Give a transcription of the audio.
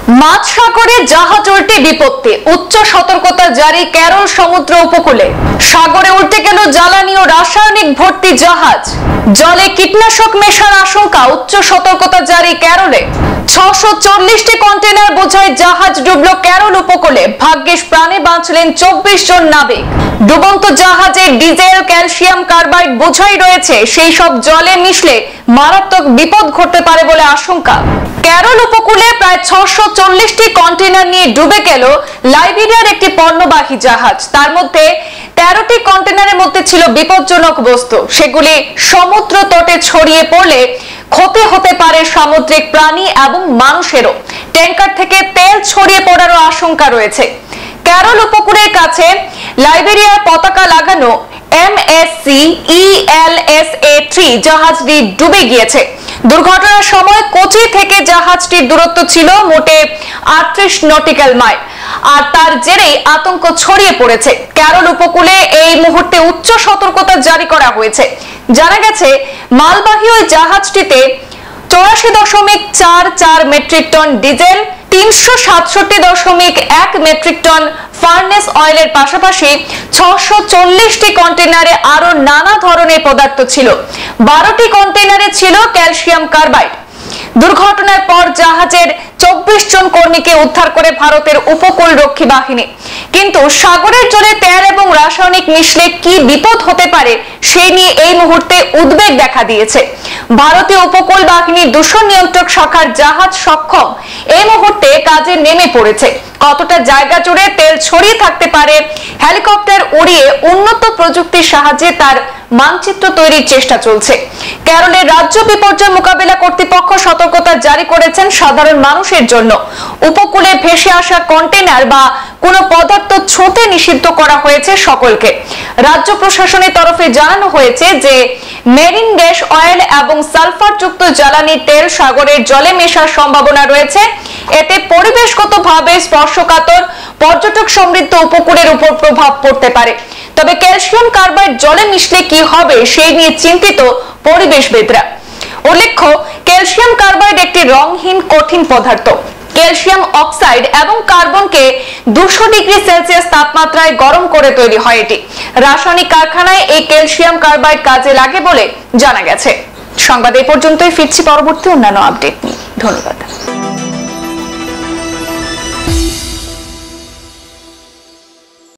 মাঝ সাগরে জাহাজ উল্টে বিপত্তি, উচ্চ সতর্কতা জারি কেরল সমুদ্র উপকূলে। সাগরে উল্টে গেল জ্বালানি ও রাসায়নিক ভর্তি জাহাজ। জলে কীটনাশক মেশার আশঙ্কা, উচ্চ সতর্কতা জারি কেরলে। 640টি কন্টেনার বোঝাই জাহাজ ডুবল কেরল উপকূলে। ভাগ্যিস প্রাণে বাঁচলেন 24 জন নাবিক। ডুবন্ত জাহাজে ডিজেল, ক্যালসিয়াম কার্বাইড বোঝাই রয়েছে, সেই সব জলে মিশলে মারাত্মক বিপদ ঘটতে পারে বলে আশঙ্কা। কেরল উপকূলে প্রায় 640টি কন্টেনার নিয়ে ডুবে গেল লাইবেরিয়ার একটি পণ্যবাহী জাহাজ। তার মধ্যে 13টি কন্টেনারের মধ্যে ছিল বিপজ্জনক বস্তু। সেগুলি সমুদ্র তটে ছড়িয়ে পড়লে ক্ষতি হতে পারে সামুদ্রিক প্রাণী এবং মানুষেরও। ট্যাঙ্কার থেকে তেল ছড়িয়ে পড়ারও আশঙ্কা রয়েছে। কেরল উপকূলের কাছে লাইবেরিয়ার পতাকা লাগানো MSC ELSA-3 জাহাজটি ডুবে গিয়েছে। দুর্ঘটনার সময় কোচি থেকে জাহাজটির দূরত্ব ছিল মোটে 38 নটিক্যাল মাইল। আর তার জেরেই আতঙ্ক ছড়িয়ে পড়েছে। কেরল উপকূলে এই মুহূর্তে উচ্চ সতর্কতা জারি করা হয়েছে। জানা গেছে মালবাহী ওই জাহাজটিতে 84.44 metric ton diesel, 367.1 metric ton furnace অয়েলের পাশাপাশি 640টি কন্টেনারে আরো নানা ধরনের পদার্থ ছিল। 12টি কন্টেনারে ছিল ক্যালসিয়াম কার্বাইড। দুর্ঘটনার পর জাহাজের 24 জন কর্মীকে উদ্ধার করে ভারতের উপকূল রক্ষী বাহিনী। কিন্তু সাগরের জলে তেল এবং রাসায়নিক মিশলে কি বিপদ হতে পারে সেই নিয়ে এই মুহূর্তে উদ্বেগ দেখা দিয়েছে। ভারতীয় উপকূল বাহিনীর দূষণ নিয়ন্ত্রক শাখার জাহাজ সক্ষম এই মুহূর্তে কাজে নেমে পড়েছে। কতটা জায়গা জুড়ে তেল ছড়িয়ে থাকতে পারে, হেলিকপ্টার উড়িয়ে উন্নত প্রযুক্তির সাহায্যে তার মানচিত্র তৈরির চেষ্টা চলছে। কেরলের রাজ্য বিপর্যয় মোকাবিলা কর্তৃপক্ষ সতর্কতা জারি করেছেন সাধারণ মানুষের জন্য। উপকূলে ভেসে আসা কন্টেনার বা কোনো পদার্থ ছুঁতে নিষিদ্ধ করা হয়েছে সকলকে। রাজ্য প্রশাসনের তরফে জানানো হয়েছে যে মেরিন গ্যাস অয়েল এবং সালফারযুক্ত জ্বালানি তেল সাগরের জলে মেশার সম্ভাবনা রয়েছে। এতে পরিবেশগতভাবে স্পর্শকাতর পর্যটক সমৃদ্ধ উপকূলের উপর প্রভাব পড়তে পারে। তবে ক্যালসিয়াম কার্বাইড জলে মিশলে কি হবে সেই নিয়ে চিন্তিত পরিবেশবিদরা। উল্লেখ্য, ক্যালসিয়াম কার্বাইড একটি রংহীন কঠিন পদার্থ। ক্যালসিয়াম অক্সাইড এবং কার্বনকে 200 ডিগ্রি সেলসিয়াস তাপমাত্রায় গরম করে তৈরি হয় এটি। রাসায়নিক কারখানায় এই ক্যালসিয়াম কার্বাইড কাজে লাগে বলে জানা গেছে। সংবাদ এই পর্যন্তই, ফিরছি পরবর্তী অন্যান্য আপডেট নিয়ে। ধন্যবাদ।